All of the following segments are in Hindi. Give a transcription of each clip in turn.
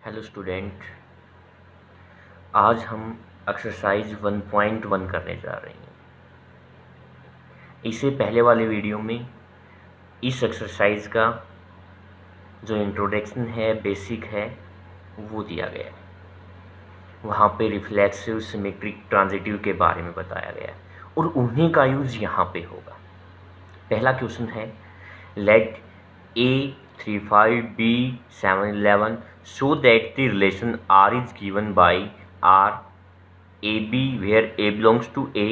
हेलो स्टूडेंट, आज हम एक्सरसाइज 1.1 करने जा रहे हैं। इससे पहले वाले वीडियो में इस एक्सरसाइज का जो इंट्रोडक्शन है, बेसिक है, वो दिया गया है। वहाँ पे रिफ्लेक्सिव, सिमेट्रिक, ट्रांजिटिव के बारे में बताया गया है और उन्हीं का यूज़ यहाँ पे होगा। पहला क्वेश्चन है, late A35 B711 so that the relation R is given by R AB where A belongs to A,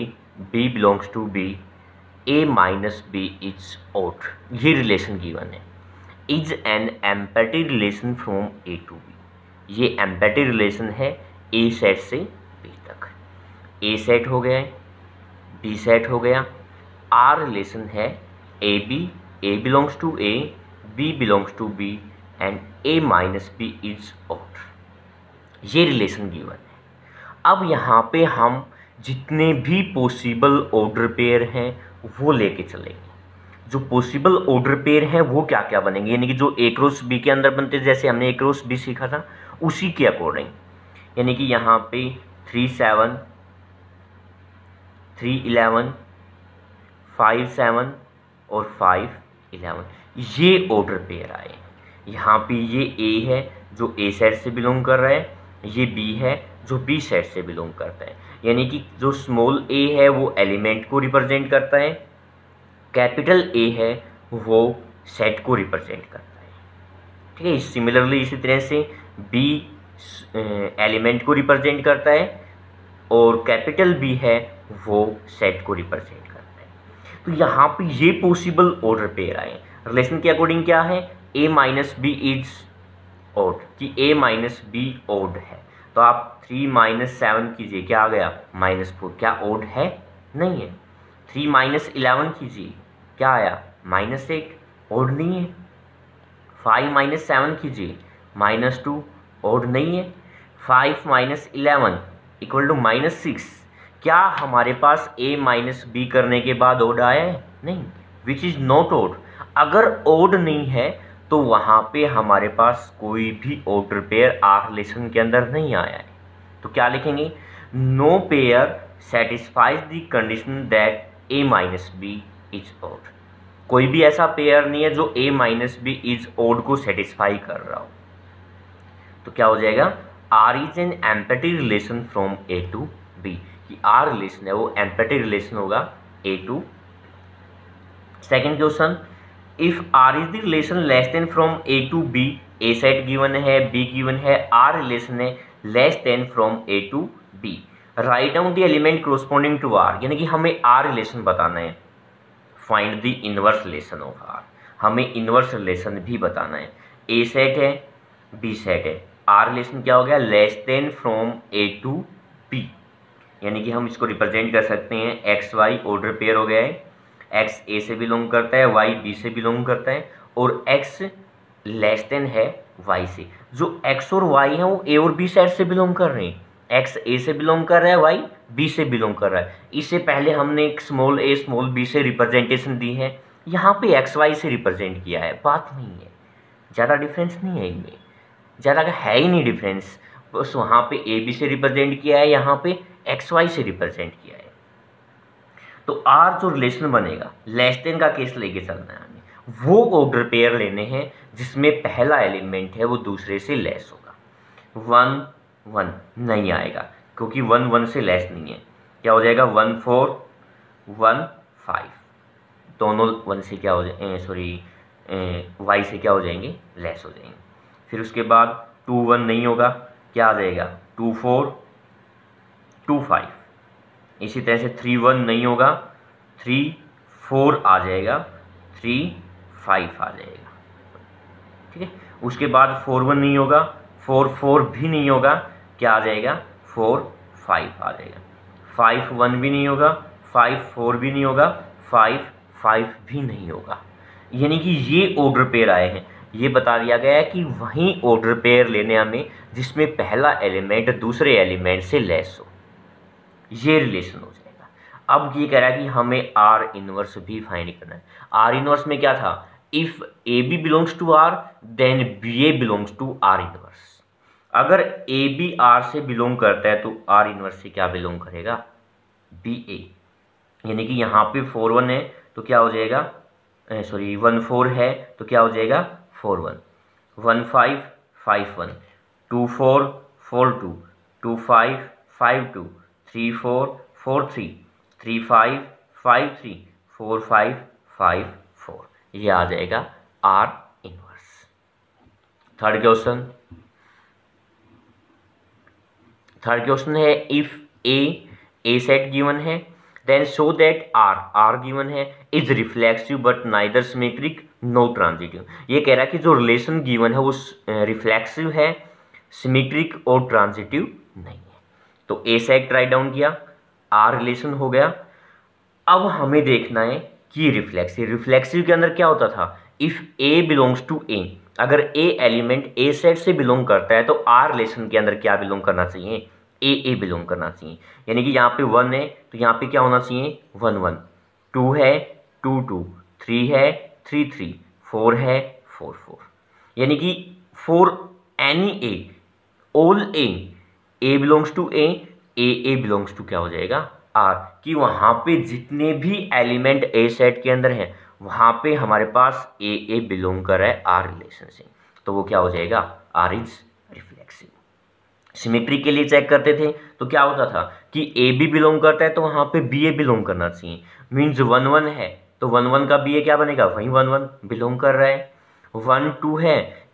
B belongs to B, A minus B is odd। ये रिलेशन गिवन है। Is an empty relation from A to B। ये एम्पैथी रिलेशन है A सेट से B तक। A सेट हो गया है, B सेट हो गया, R रिलेशन है AB, A belongs to A, B belongs to B and A minus B is odd। ये रिलेशन गिवन है। अब यहाँ पे हम जितने भी पॉसिबल ऑर्डर पेयर हैं वो लेके चलेंगे। जो पॉसिबल ऑर्डर पेयर हैं वो क्या क्या बनेंगे, यानी कि जो A क्रॉस B के अंदर बनते, जैसे हमने A क्रॉस B सीखा था उसी के अकॉर्डिंग। यानी कि यहाँ पे 3 7 3 11 5 7 और 5 11 ये ऑर्डर पेयर आए। यहाँ पे ये A है जो A सेट से बिलोंग कर रहा है, ये B है जो B सेट से बिलोंग करता है। यानी कि जो स्मॉल a है वो एलिमेंट को रिप्रेजेंट करता है, कैपिटल A है वो सेट को रिप्रेजेंट करता है। ठीक है। सिमिलरली इसी तरह से B एलिमेंट को रिप्रेजेंट करता है और कैपिटल B है वो सेट को रिप्रेजेंट करता है। तो यहाँ पे ये पॉसिबल ऑर्डर पेयर आए। रिलेशन के अकॉर्डिंग क्या है, A minus B is odd, कि A माइनस बी ऑड है। तो आप 3 माइनस 7 कीजिए, क्या आ गया -4। क्या ऑड है? नहीं है। 3 माइनस 11 कीजिए, क्या आया -8, ऑड नहीं है। 5 माइनस 7 कीजिए -2, ऑड नहीं है। 5 माइनस 11 इक्वल टू -6। क्या हमारे पास A माइनस बी करने के बाद ऑड आया है? नहीं, विच इज नॉट ऑड। अगर ऑड नहीं है तो वहाँ पे हमारे पास कोई भी ऑर्डर पेयर आर रिलेशन के अंदर नहीं आया है। तो क्या लिखेंगे, no pair satisfies the condition that A minus B is odd. कोई भी ऐसा पेयर नहीं है जो A minus B is odd को सेटिस्फाई कर रहा हो। तो क्या हो जाएगा, R is an empty relation from A to B, कि R रिलेशन है वो एम्पैथी रिलेशन होगा A to B। Second question, if R is the relation less than from A to B, A set given है, B गिवन है, R रिलेशन है less than from A to B, right down the element corresponding to R। यानी कि हमें R रिलेशन बताना है। Find the inverse relation of R, हमें इनवर्स रिलेशन भी बताना है। A सेट है, B सेट है, R रिलेशन क्या हो गया, less than from A to B। यानी कि हम इसको रिप्रेजेंट कर सकते हैं, एक्स वाई ऑर्डर पेयर हो गया है। एक्स ए से बिलोंग करता है, वाई बी से बिलोंग करता है और एक्स लेस देन है वाई से। जो एक्स और वाई है वो ए और बी सेट से बिलोंग कर रहे हैं। एक्स ए से बिलोंग कर रहा है, वाई बी से बिलोंग कर रहा है। इससे पहले हमने एक स्मॉल ए स्मॉल बी से रिप्रेजेंटेशन दी है, यहाँ पे एक्स वाई से रिप्रेजेंट किया है। बात नहीं है, ज़्यादा डिफरेंस नहीं है इनमें, ज़्यादा का है ही नहीं डिफरेंस। बस वहाँ पे ए बी से रिप्रेजेंट किया है, यहाँ पे एक्स वाई से रिप्रेजेंट किया है। तो आर जो रिलेशन बनेगा, लेस देन का केस लेके चलना है हमें। वो ऑर्डर पेयर लेने हैं जिसमें पहला एलिमेंट है वो दूसरे से लेस होगा। 1 1 नहीं आएगा क्योंकि 1 1 से लेस नहीं है। क्या हो जाएगा, 1 4 1 5, दोनों 1 से क्या हो जाए, सॉरी वाई से क्या हो जाएंगे, लेस हो जाएंगे। फिर उसके बाद 2 1 नहीं होगा, क्या आ जाएगा 2 4 2 5। इसी तरह से 3 1 नहीं होगा, 3 4 आ जाएगा, 3 5 आ जाएगा। ठीक है। उसके बाद 4 1 नहीं होगा, 4 4 भी नहीं होगा, क्या आ जाएगा 4 5 आ जाएगा। 5 1 भी नहीं होगा, 5 4 भी नहीं होगा, 5 5 भी नहीं होगा। यानी कि ये ऑर्डर पेयर आए हैं। ये बता दिया गया है कि वही ऑर्डर पेयर लेने हमें जिसमें पहला एलिमेंट दूसरे एलिमेंट से लेस हो, ये रिलेशन हो जाएगा। अब ये कह रहा है कि हमें आर इनवर्स भी फाइंड करना है। आर इनवर्स में क्या था, if A B belongs to R then B A belongs to R inverse. अगर ए बी आर से बिलोंग करता है तो आर इनवर्स से क्या बिलोंग करेगा, बी ए। यानी कि यहाँ पे 4 1 है तो क्या हो जाएगा, सॉरी 1 4 है तो क्या हो जाएगा 4 1, 1 5 5 1, 2 4 4 2, 2 5 5 2, 3 4 4 3, 3 5 5 3, 4 5 5 4, ये आ जाएगा आर इनवर्स। थर्ड क्वेश्चन है इफ ए सेट गिवन है then show that R given है is reflexive but neither symmetric no transitive. ये कह रहा है कि जो रिलेशन गिवन है वो रिफ्लेक्सिव है, सिमेट्रिक और ट्रांजिटिव नहीं है। तो ए सेट राइट डाउन किया, आर रिलेशन हो गया। अब हमें देखना है कि रिफ्लेक्सिव के अंदर क्या होता था, इफ ए बिलोंग्स टू ए, अगर ए एलिमेंट ए सेट से बिलोंग करता है तो आर रिलेशन के अंदर क्या बिलोंग करना चाहिए, ए बिलोंग करना चाहिए। यानी कि यहाँ पे 1 है तो यहाँ पे क्या होना चाहिए 1 1, 2 है 2 2, 3 है 3 3, 4 है 4 4। यानी कि for any A, all A belongs to A belongs to क्या हो जाएगा आर, कि वहाँ पे जितने भी एलिमेंट ए सेट के अंदर हैं वहाँ पे हमारे पास ए बिलोंग कर रहा है आर रिलेशन से, तो वो क्या हो जाएगा आर इज रिफ्लेक्सिव। सिमेट्री के लिए चेक करते थे तो क्या होता था कि ए बी बिलोंग करता है तो वहाँ पे बी ए बिलोंग करना चाहिए। मीन्स 1 1 है तो 1 1 का बी ए क्या बनेगा, वहीं 1 1 बिलोंग कर रहा है। 1 2 है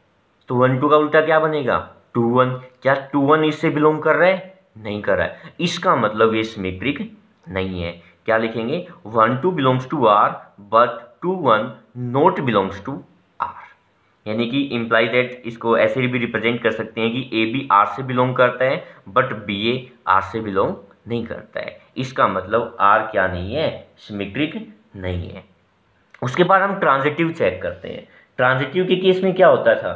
तो 1 2 का उल्टा क्या बनेगा 2 1, क्या 2 1 इससे बिलोंग कर रहा है, नहीं कर रहा है। इसका मतलब ये सिमेट्रिक नहीं है। क्या लिखेंगे 1 2 belongs to R but 2 1 not belongs to R. यानी कि इम्प्लाई दैट, इसको ऐसे भी रिप्रेजेंट कर सकते हैं कि ए बी आर से बिलोंग करता है बट बी ए आर से बिलोंग नहीं करता है। इसका मतलब आर क्या नहीं है, सिमेट्रिक नहीं है। उसके बाद हम ट्रांजिटिव चेक करते हैं। ट्रांजिटिव के केस में क्या होता था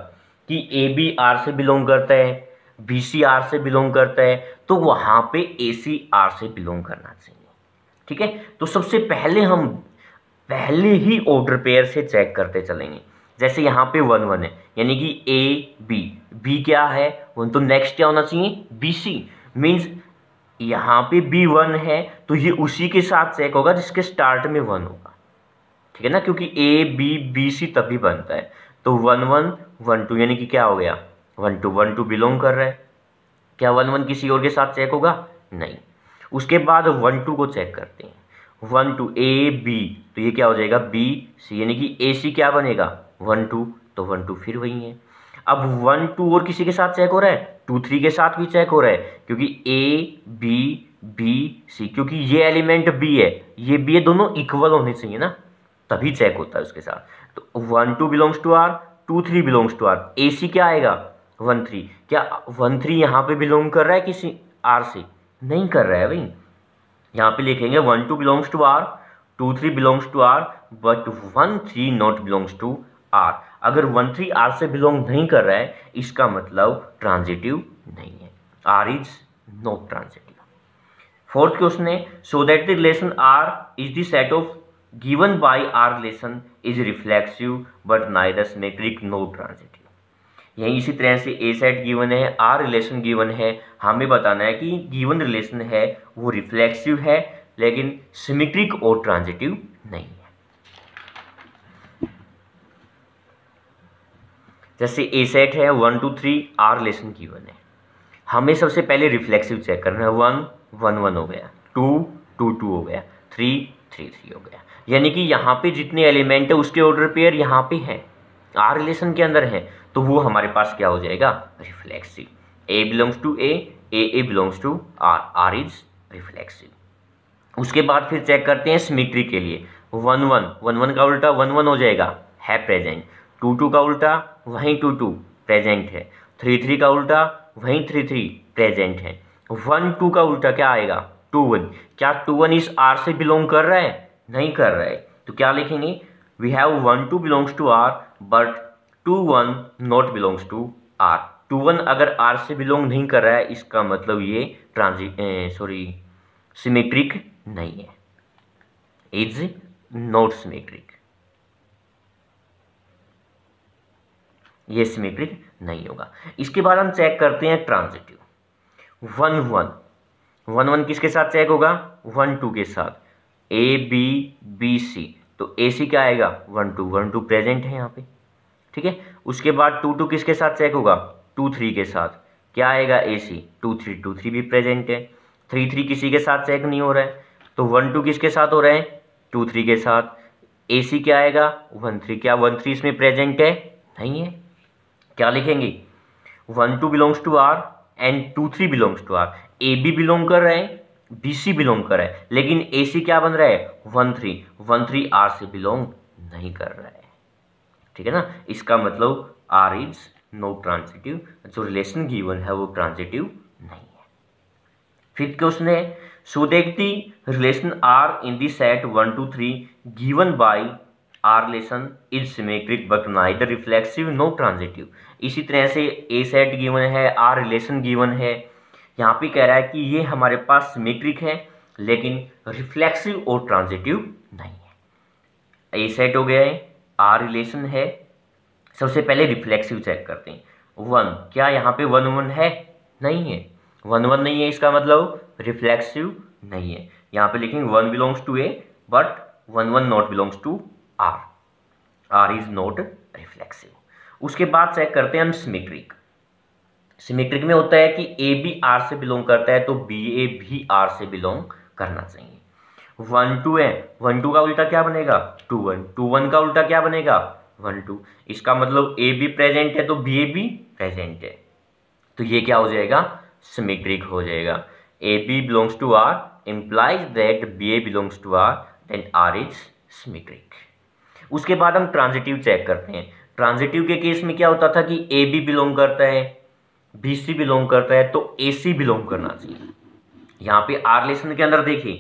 कि ए बी आर से बिलोंग करता है, बी सी आर से बिलोंग करता है, तो वहाँ पे ए सी आर से बिलोंग करना चाहिए। ठीक है, तो सबसे पहले हम पहले ही ऑर्डर पेयर से चेक करते चलेंगे। जैसे यहाँ पे 1 1 है यानी कि ए बी क्या है वो, तो नेक्स्ट क्या होना चाहिए बी सी। मीन्स यहाँ पे बी 1 है तो ये उसी के साथ चेक होगा जिसके स्टार्ट में 1 होगा। ठीक है ना, क्योंकि ए बी सी तभी बनता है। तो 1 1 1 2 यानी कि क्या हो गया 1 2 बिलोंग कर रहा है। क्या 1 1 किसी और के साथ चेक होगा, नहीं। उसके बाद 1 2 को चेक करते हैं। 1 2 ए बी तो ये क्या हो जाएगा बी सी, यानी कि ए सी क्या बनेगा 1 2, तो 1 2 फिर वही है। अब 1 2 और किसी के साथ चेक हो रहा है, 2 3 के साथ भी चेक हो रहा है, क्योंकि ए बी सी, क्योंकि ये एलिमेंट बी है ये बी है, दोनों इक्वल होने चाहिए ना, तभी चेक होता है उसके साथ। तो 1 2 belongs to R, 2 3 belongs to R, A C क्या आएगा 1 3। क्या 1 3 यहाँ पे बिलोंग कर रहा है किसी आर से, नहीं कर रहा है भाई। यहाँ पे लिखेंगे 1 2 belongs to R, 2 3 belongs to R but 1 3 not belongs to R. अगर 1 3 आर से बिलोंग नहीं कर रहा है इसका मतलब ट्रांजिटिव नहीं है, R is not transitive. Fourth question है so that the relation R is the set of given by R relation is reflexive but neither symmetric no transitive. यही इसी तरह से ए सेट गिवन है, आर रिलेशन गिवन है, हमें बताना है कि गिवन रिलेशन है वो रिफ्लेक्सिव है लेकिन सिमेट्रिक और ट्रांजिटिव नहीं है। जैसे ए सेट है 1 2 3, आर रिलेशन गिवन है, हमें सबसे पहले रिफ्लेक्सिव चेक करना है। 1 1 1 हो गया, 2 2 2 हो गया, 3 3 3 हो गया। यानी कि यहाँ पे जितने एलिमेंट है उसके ऑर्डर पेयर यहाँ पे हैं, आर रिलेशन के अंदर है, तो वो हमारे पास क्या हो जाएगा reflexive. A belongs to A belongs to R, R is reflexive. उसके बाद फिर चेक करते हैं सिमेट्री के लिए। 1 1 का उल्टा 1 1 हो जाएगा, है प्रेजेंट। 2 2 का उल्टा वहीं 2 2 प्रेजेंट है। 3 3 का उल्टा वहीं 3 3 प्रेजेंट है। 1 2 का उल्टा क्या आएगा 2 1। क्या 2 1 इस आर से बिलोंग कर रहा है, नहीं कर रहा है, तो क्या लिखेंगे we have 1 2 belongs to R but 2 1 not belongs to R. 2 1 अगर आर से बिलोंग नहीं कर रहा है इसका मतलब ये सिमेट्रिक नहीं है, इज नॉट सिमेट्रिक। ये सिमेट्रिक नहीं होगा। इसके बाद हम चेक करते हैं ट्रांजिटिव। 1 1 1 1 किसके साथ चेक होगा? 1 2 के साथ, ए बी बी सी, तो ए सी क्या आएगा? 1 2 1 2 प्रेजेंट है यहाँ पे, ठीक है। उसके बाद 2 2 किसके साथ चेक होगा? 2 3 के साथ, क्या आएगा? ए सी 2 3 भी प्रेजेंट है। 3 3 किसी के साथ चेक नहीं हो रहा है, तो 1 2 किसके साथ हो रहे हैं? 2 3 के साथ। ए सी क्या आएगा? 1 3, क्या 1 3 इसमें प्रेजेंट है? नहीं है। क्या लिखेंगे? 1 2 belongs to R and 2 3 belongs to R. A B belong कर रहे हैं, बी सी बिलोंग कर रहा है, लेकिन ए सी क्या बन रहा है? 1 3 आर से बिलोंग नहीं कर रहा है, ठीक है ना। इसका मतलब आर इज नो ट्रांजिटिव, जो रिलेशन गिवन है वो ट्रांजिटिव नहीं है। फिर क्वेश्चन है, so that the relation R in the set 1 2 3 given by R relation is symmetric but neither reflexive no transitive. इसी तरह से ए सेट गिवन है, आर रिलेशन गिवन है, यहाँ पे कह रहा है कि ये हमारे पास सिमेट्रिक है लेकिन रिफ्लेक्सिव और ट्रांजिटिव नहीं है। ए सेट हो गया है, आर रिलेशन है। सबसे पहले रिफ्लेक्सिव चेक करते हैं। 1, क्या यहाँ पे 1 1 है? नहीं है, 1 1 नहीं है, इसका मतलब रिफ्लेक्सिव नहीं है। यहाँ पे लिखेंगे 1 belongs to A but 1 1 not belongs to R, R is not reflexive. उसके बाद चेक करते हैं हम सिमेट्रिक। सिमेट्रिक में होता है कि ए बी आर से बिलोंग करता है तो बी ए भी आर से बिलोंग करना चाहिए। 1 2 है, 1 2 का उल्टा क्या बनेगा? 2 1, 2 1 का उल्टा क्या बनेगा? 1 2। इसका मतलब ए बी प्रेजेंट है तो बी ए भी प्रेजेंट है, तो ये क्या हो जाएगा? सिमेट्रिक हो जाएगा। A B belongs to R implies that B A belongs to R, then R is symmetric. उसके बाद हम ट्रांजिटिव चेक करते हैं। ट्रांजिटिव के केस में क्या होता था कि ए बी बिलोंग करता है, बी सी बिलोंग करता है, तो ए सी बिलोंग करना चाहिए। यहाँ पे आर रिलेशन के अंदर देखिए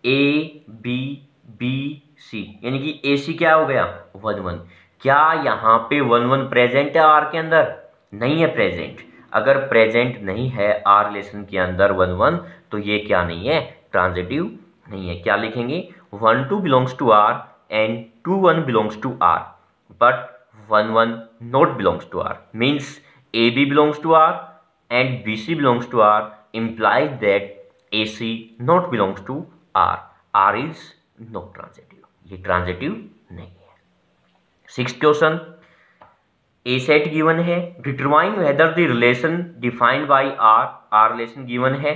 ए बी बी सी, यानी कि ए सी क्या हो गया? 1 1। क्या यहाँ पे 1 1 प्रेजेंट है आर के अंदर? नहीं है प्रेजेंट। अगर प्रेजेंट नहीं है आर रिलेशन के अंदर 1 1, तो ये क्या नहीं है? ट्रांजिटिव नहीं है। क्या लिखेंगे? 1 2 belongs to R and 2 1 belongs to R, but 1 1 not belongs to R. Means AB belongs to R and BC belongs to R implies that AC not belongs to R. R is not transitive. ये ट्रांजिटिव नहीं है। 6th question, A set given है, determine whether the relation defined by R, R relation given है,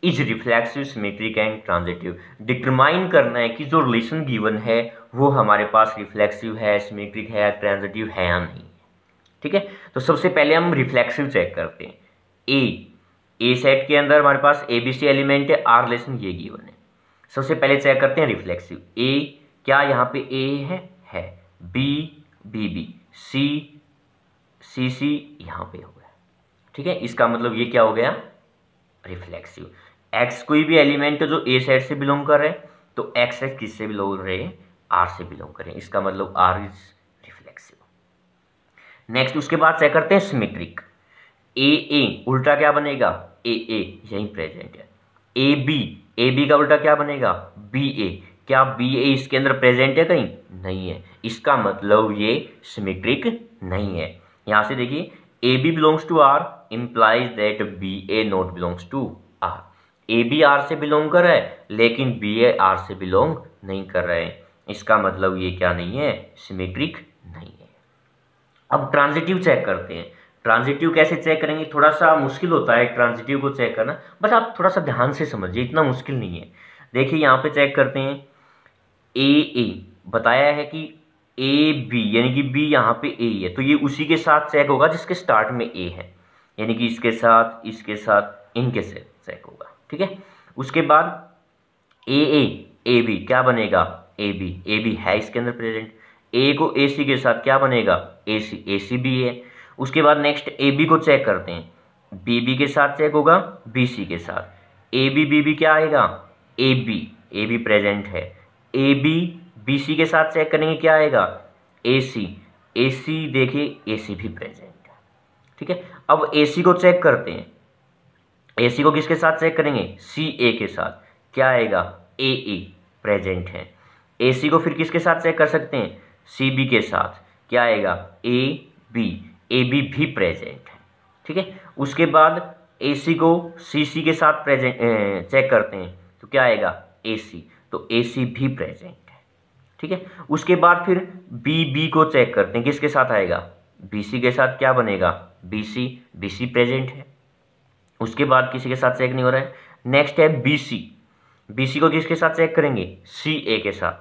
is reflexive symmetric and transitive. Determine करना है कि जो रिलेशन गिवन है वो हमारे पास रिफ्लेक्सिव है, सिमेट्रिक है, ट्रांजिटिव है या नहीं, ठीक है। तो सबसे पहले हम रिफ्लेक्सिव चेक करते हैं। ए सेट के अंदर हमारे पास ए बी सी एलिमेंट है, आर रिलेशन ये गिवन है। सबसे पहले चेक करते हैं रिफ्लेक्सिव। ए, क्या यहाँ पे ए है, बी बी बी, सी सी सी यहाँ पे हो गया, ठीक है। इसका मतलब ये क्या हो गया? रिफ्लेक्सिव। एक्स कोई भी एलिमेंट जो ए सेट से बिलोंग कर रहे हैं, तो एक्स एक्स किससे बिलोंग कर रहे हैं? आर से बिलोंग कर रहे हैं, इसका मतलब आर इज रिफ्लेक्सिव। नेक्स्ट उसके बाद चेक करते हैं सिमेट्रिक। ए उल्टा क्या बनेगा? ए यहीं प्रेजेंट है। ए बी का उल्टा क्या बनेगा? बी ए, क्या बी ए इसके अंदर प्रेजेंट है कहीं? नहीं है, इसका मतलब ये सिमेट्रिक नहीं है। यहाँ से देखिए A B belongs to R implies that B A not belongs to R. A B R से बिलोंग कर रहा है लेकिन बी ए आर से बिलोंग नहीं कर रहा है, इसका मतलब ये क्या नहीं है? सिमेट्रिक नहीं है। अब ट्रांजिटिव चेक करते हैं। ट्रांजिटिव कैसे चेक करेंगे? थोड़ा सा मुश्किल होता है ट्रांजिटिव को चेक करना, बस आप थोड़ा सा ध्यान से समझिए, इतना मुश्किल नहीं है। देखिए यहाँ पे चेक करते हैं। ए बताया है कि ए बी, यानी कि बी यहाँ पे ए है, तो ये उसी के साथ चेक होगा जिसके स्टार्ट में ए है, यानी कि इसके साथ, इनके से चेक होगा, ठीक है। उसके बाद ए बी क्या बनेगा? ए बी है इसके अंदर प्रेजेंट। ए को ए सी के साथ क्या बनेगा? ए सी भी है। उसके बाद नेक्स्ट ए बी को चेक करते हैं। बी बी के साथ चेक होगा बी सी के साथ। ए बी क्या आएगा? ए बी प्रेजेंट है। ए बी सी के साथ चेक करेंगे, क्या आएगा? ए सी देखिए ए सी भी प्रेजेंट है, ठीक है। अब ए सी को चेक करते हैं। ए सी को किसके साथ चेक करेंगे? सी ए के साथ, क्या आएगा? ए प्रेजेंट है। ए सी को फिर किसके साथ चेक कर सकते हैं? सी बी के साथ, क्या आएगा? ए ए बी भी प्रेजेंट है। ठीक है, उसके बाद ए सी को सी सी के साथ प्रेजेंट चेक करते हैं तो क्या आएगा ए सी, तो ए सी भी प्रेजेंट है। ठीक है, उसके बाद फिर बी बी को चेक करते हैं, किसके साथ आएगा बी सी के साथ, क्या बनेगा बी सी प्रेजेंट है। उसके बाद किसी के साथ चेक नहीं हो रहा है। नेक्स्ट है बी सी को किसके साथ चेक करेंगे सी ए के साथ,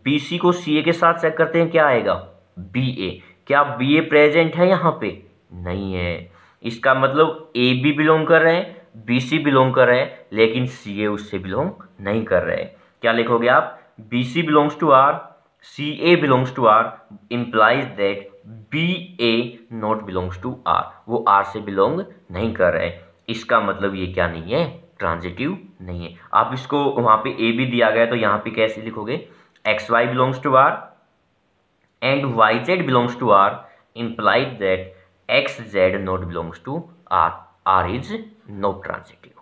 बी सी को सी ए के साथ चेक करते हैं, क्या आएगा बी ए, क्या बी ए प्रेजेंट है यहाँ पे नहीं है। इसका मतलब ए बी बिलोंग कर रहे हैं, बी सी बिलोंग कर रहे हैं, लेकिन सी ए उससे बिलोंग नहीं कर रहे हैं। क्या लिखोगे आप, B C belongs to R, C A belongs to R, implies that B A not belongs to R, वो आर से बिलोंग नहीं कर रहे हैं। इसका मतलब ये क्या नहीं है ट्रांजिटिव नहीं है। आप इसको वहां पे ए बी दिया गया तो यहाँ पे कैसे लिखोगे, X Y belongs to R and Y Z belongs to R, implied that xz not belongs to R. R is not transitive.